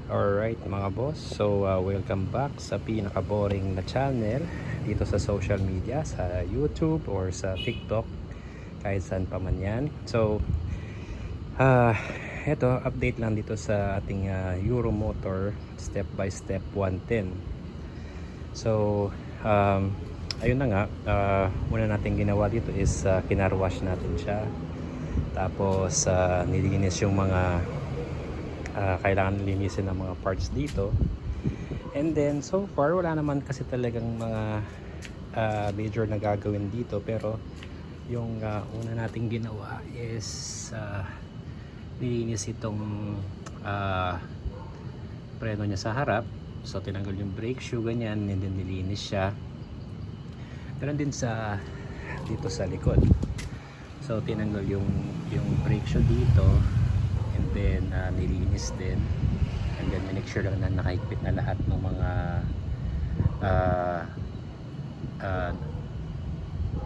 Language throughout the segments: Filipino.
Alright mga boss, so welcome back sa pinaka-boring na channel dito sa social media, sa YouTube or sa TikTok, kahit saan pa man yan. So, eto, update lang dito sa ating Euromotor Step by Step 110. So, ayun na nga, una natin ginawa dito is kinarwash natin siya. Tapos, nilinis yung mga kailangan linisin ng mga parts dito, and then so far wala naman kasi talagang mga major na gagawin dito, pero yung una nating ginawa is nilinis itong preno niya sa harap. So tinanggal yung brake shoe, ganyan, and then nilinis siya. Ganun din sa dito sa likod. So tinanggal yung brake shoe dito, and then nilinis din, and then make sure lang na nakahigpit na lahat ng mga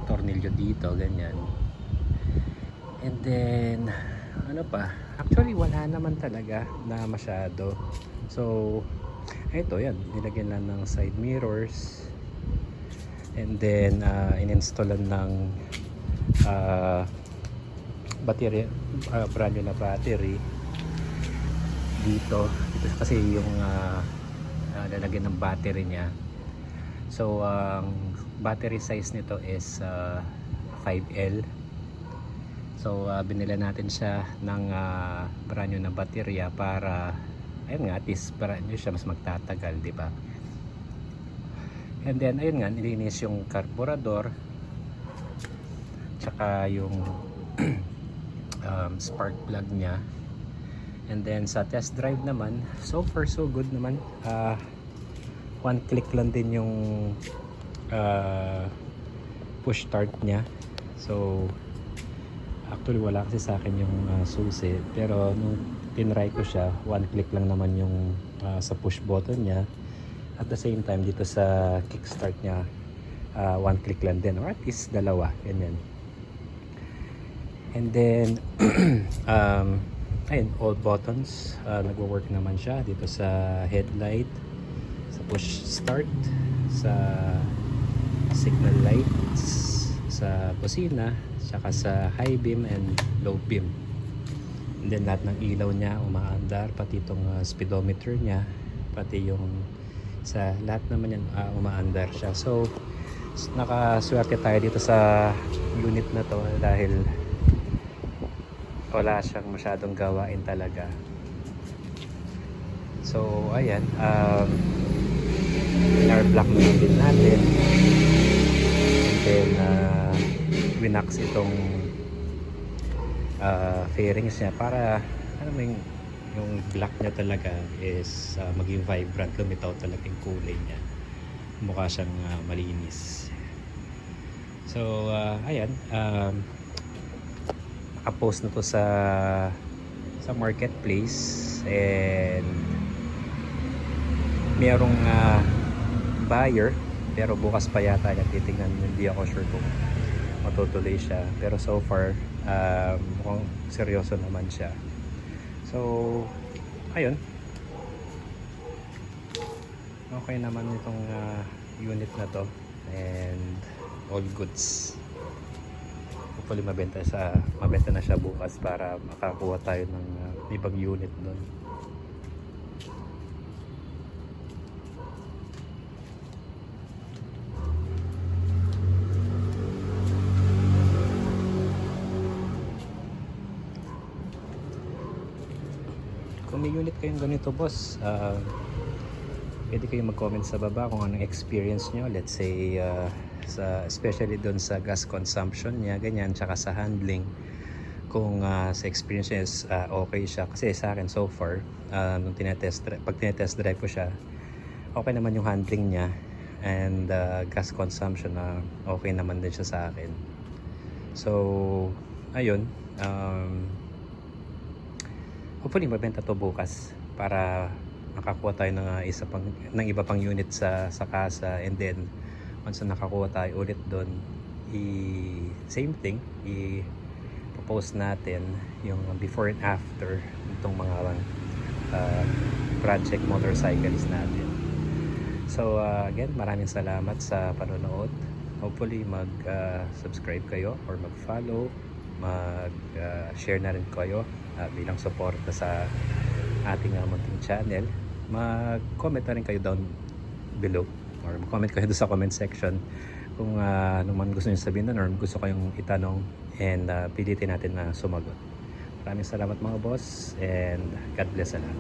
tornilyo dito, ganyan. And then ano pa, actually wala naman talaga na masyado. So ito, yan, nilagyan lang ng side mirrors, and then in-installan ng battery, brand new na battery dito kasi yung lalagyan ng battery niya. So ang battery size nito is 5L. So binila natin siya ng brand new na baterya para ayun nga, at least brand new siya, mas magtatagal, di ba? And then ayun nga, nilinis yung carburetor tsaka yung spark plug niya. And then sa test drive naman, so far so good naman. One click lang din yung push start niya. So actually wala kasi sa akin yung susi, pero nung tinry ko siya, one click lang naman yung sa push button niya. At the same time dito sa kickstart niya, one click lang din, or at least dalawa, ganyan. And then ayun, all buttons nagwo-work naman siya dito sa headlight, sa push start, sa signal lights, sa busina, saka sa high beam and low beam. And then lahat ng ilaw niya umaandar, pati itong speedometer niya, pati yung sa lahat naman yan umaandar siya. So nakaswerte tayo dito sa unit na to dahil wala siyang masyadong gawain talaga. So ayan, block na din natin, and then winax itong fairings niya para ano mo yung black niya talaga is maging vibrant, lumitaw talaga yung kulay niya, mukha siyang malinis. So ayan, nakapost na to sa marketplace, and mayroong buyer, pero bukas pa yata niya titingnan. Hindi ako sure kung matutuloy siya, pero so far mukhang seryoso naman siya. So ayun, okay naman itong unit na to, and all goods. Hopefully mabenta na siya bukas para makakuha tayo ng ibang unit doon. Kung may unit kayong ganito, boss, pwede kayong mag-comment sa baba kung anong experience nyo. Let's say especially doon sa gas consumption niya, ganyan, tsaka sa handling, kung sa experience niya is okay siya. Kasi sa akin so far, nung pag tinetest drive ko siya, okay naman yung handling niya, and gas consumption okay naman din siya sa akin. So ayun, hopefully mabenta to bukas para makakuha tayo ng iba pang unit sa casa. And then once na nakakuha tayo ulit doon, same thing, i-post natin yung before and after itong mga project motorcycles natin. So again, maraming salamat sa panonood. Hopefully mag-subscribe kayo or mag-follow, mag-share na rin kayo bilang suporta sa ating munting channel. Mag-comment na rin kayo down below or mag-comment kayo doon sa comment section kung ano man gusto nyo sabihin doon or gusto kayong itanong, and pilitin natin na sumagot. Maraming salamat mga boss, and God bless sa lahat.